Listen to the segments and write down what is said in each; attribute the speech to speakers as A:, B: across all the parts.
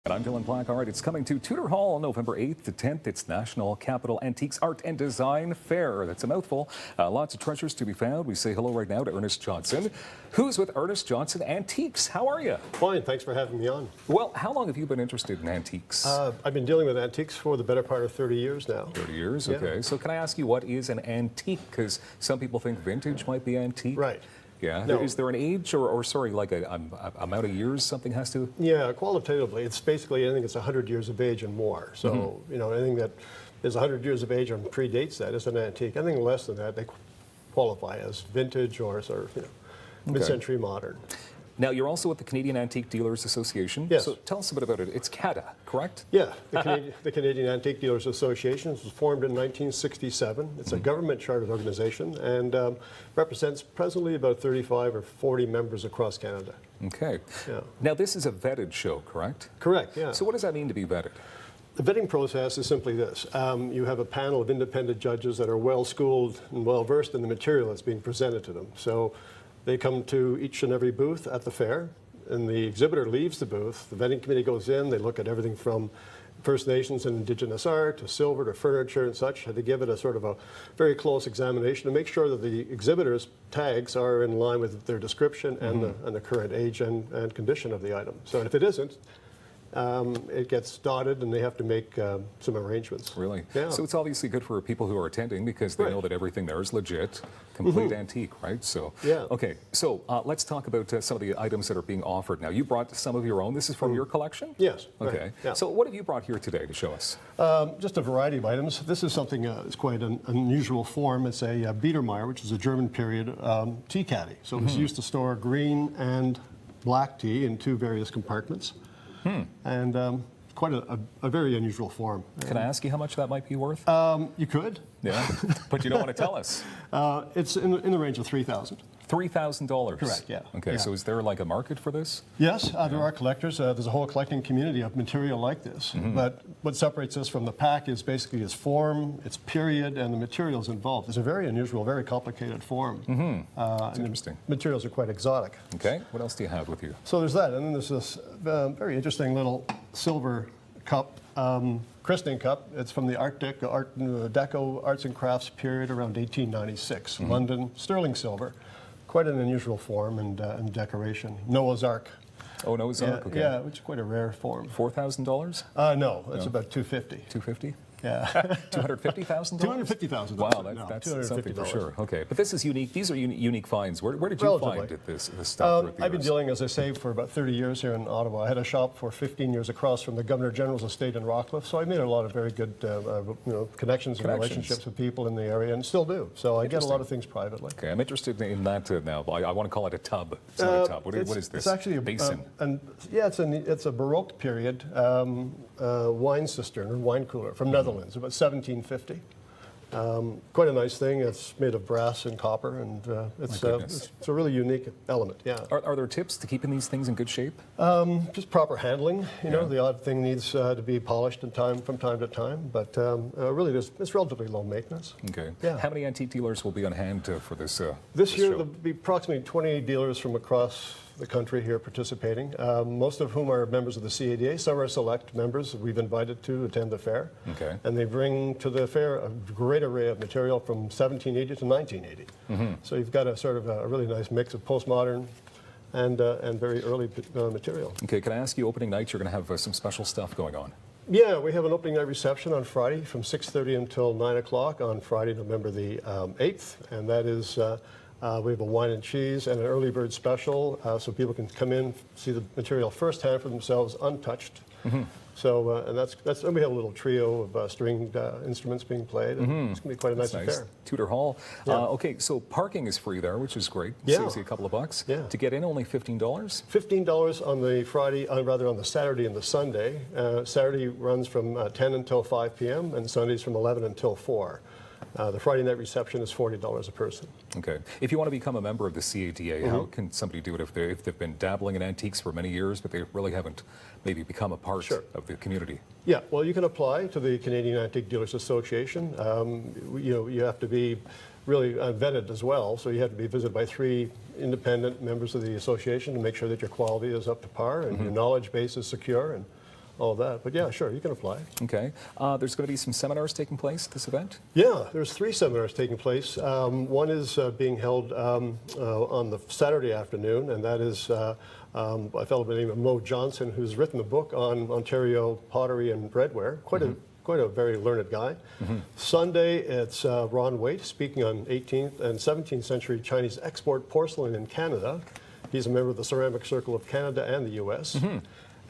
A: And I'm Dylan Black. All right, it's coming to Tudor Hall on November 8th to 10th. It's National Capital Antiques Art and Design Fair. That's a mouthful. Lots of treasures to be found. We say hello right now to Ernest Johnson, who's with Ernest Johnson Antiques. How are you?
B: Fine, thanks for having me on.
A: Well, how long have you been interested in antiques?
B: I've been dealing with antiques for the better part of 30 years now. 30
A: years, okay. Yeah. So can I ask you, what is an antique? Because some people think vintage might be antique.
B: Right.
A: Yeah.
B: No.
A: Is there an age or sorry, like a amount of years something has to?
B: Yeah, qualitatively, it's basically anything that's 100 years of age and more. So, you know, anything that is 100 years of age and predates that is an antique. Anything less than that, they qualify as vintage or sort of, you know, mid-century modern.
A: Now, you're also with the Canadian Antique Dealers Association.
B: Yes.
A: So tell us a bit about it. It's CADA, correct?
B: Yeah, the Canadian Antique Dealers Association was formed in 1967. It's a government-chartered organization and represents presently about 35 or 40 members across Canada.
A: Okay.
B: Yeah.
A: Now, this is a vetted show, correct?
B: Correct, yeah.
A: So what does that mean to be vetted?
B: The vetting process is simply this. You have a panel of independent judges that are well-schooled and well-versed in the material that's being presented to them. So they come to each and every booth at the fair, and the exhibitor leaves the booth. The vetting committee goes in, they look at everything from First Nations and Indigenous art to silver to furniture and such. They give it a sort of a very close examination to make sure that the exhibitor's tags are in line with their description and the current age and condition of the item. So if it isn't, it gets dotted and they have to make some arrangements.
A: Really?
B: Yeah.
A: So it's obviously good for people who are attending because they know that everything there is legit, complete antique, right? So,
B: yeah.
A: Okay, so let's talk about some of the items that are being offered now. You brought some of your own. This is from your collection?
B: Yes.
A: Okay.
B: Right. Yeah.
A: So what have you brought here today to show us?
B: Just a variety of items. This is something that's quite an unusual form. It's a Biedermeier, which is a German period tea caddy. So it was used to store green and black tea in two various compartments. And quite a very unusual form.
A: Can I ask you how much that might be worth?
B: You could.
A: Yeah, but you don't want to tell us.
B: It's in the range of $3,000.
A: $3,000?
B: Correct, yeah.
A: Okay, so is there like a market for this?
B: Yes, there are collectors. There's a whole collecting community of material like this. But what separates us from the pack is basically its form, its period, and the materials involved. It's a very unusual, very complicated form.
A: It's interesting.
B: Materials are quite exotic.
A: Okay, what else do you have with you?
B: So there's that, and then there's this very interesting little silver cup, christening cup. It's from the Art Deco Arts and Crafts period around 1896. London, sterling silver. Quite an unusual form and decoration. Noah's Ark.
A: Oh, Noah's Ark, okay.
B: Yeah, which is quite a rare form.
A: $4,000?
B: No, it's about $250.
A: $250?
B: Yeah.
A: $250,000?
B: $250,000.
A: Wow, that's something for sure. Okay, but this is unique. These are unique finds. Where did you find this stuff?
B: I've been dealing, as I say, for about 30 years here in Ottawa. I had a shop for 15 years across from the Governor General's estate in Rockcliffe, so I made a lot of very good connections and relationships with people in the area, and still do. So I get a lot of things privately.
A: Okay, I'm interested in that now. I want to call it a tub. It's not a tub. What is this?
B: It's actually a
A: basin.
B: It's a Baroque period wine cistern or wine cooler from Netherlands, about 1750. Quite a nice thing. It's made of brass and copper, and it's a really unique element. Yeah.
A: Are there tips to keeping these things in good shape?
B: Just proper handling. You know, the odd thing needs to be polished from time to time, but really, it's relatively low maintenance.
A: Okay.
B: Yeah.
A: How many antique dealers will be on hand for this?
B: This year,
A: show?
B: there'll be approximately 20 dealers from across the country here participating, most of whom are members of the CADA. Some are select members we've invited to attend the fair. Okay. And they bring to the fair a great array of material from 1780 to 1980. So you've got a sort of a really nice mix of postmodern and very early material.
A: Okay, can I ask you, opening night, you're going to have some special stuff going on?
B: Yeah, we have an opening night reception on Friday from 6:30 until 9 o'clock on Friday, November the 8th, and that is we have a wine and cheese and an early bird special, so people can come in, see the material firsthand for themselves, untouched. So, and we have a little trio of stringed instruments being played. And it's going to be quite a nice affair.
A: Tudor Hall.
B: Yeah.
A: Okay, so parking is free there, which is great.
B: Yeah.
A: Saves you a couple of bucks.
B: Yeah.
A: To get in, only $15?
B: $15 on the Friday, rather on the Saturday and the Sunday. Saturday runs from 10 until 5 p.m. and Sundays from 11 until 4. The Friday night reception is $40 a person.
A: Okay. If you want to become a member of the CADA, how can somebody do it if they've been dabbling in antiques for many years, but they really haven't maybe become a part of the community?
B: Yeah, well, you can apply to the Canadian Antique Dealers Association. You have to be really vetted as well, so you have to be visited by 3 independent members of the association to make sure that your quality is up to par and your knowledge base is secure. And all that. But yeah, sure, you can apply.
A: Okay. There's going to be some seminars taking place at this event?
B: Yeah, there's 3 seminars taking place. One is being held on the Saturday afternoon, and that is a fellow by the name of Ernest Johnson, who's written a book on Ontario pottery and breadware. Quite a very learned guy. Sunday, it's Ron Waite speaking on 18th and 17th century Chinese export porcelain in Canada. He's a member of the Ceramic Circle of Canada and the U.S.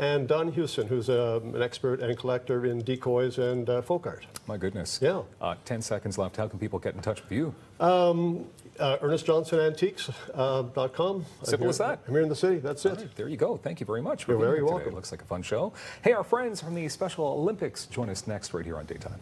B: And Don Hewson, who's an expert and collector in decoys and folk art.
A: My goodness.
B: Yeah.
A: 10 seconds left. How can people get in touch with you?
B: ErnestJohnsonAntiques.com.
A: Simple as that.
B: I'm here in the city. That's it.
A: Right, there you go. Thank you very much for
B: You're
A: being
B: very
A: here today.
B: welcome.
A: Looks like a fun show. Hey, our friends from the Special Olympics join us next right here on Daytime.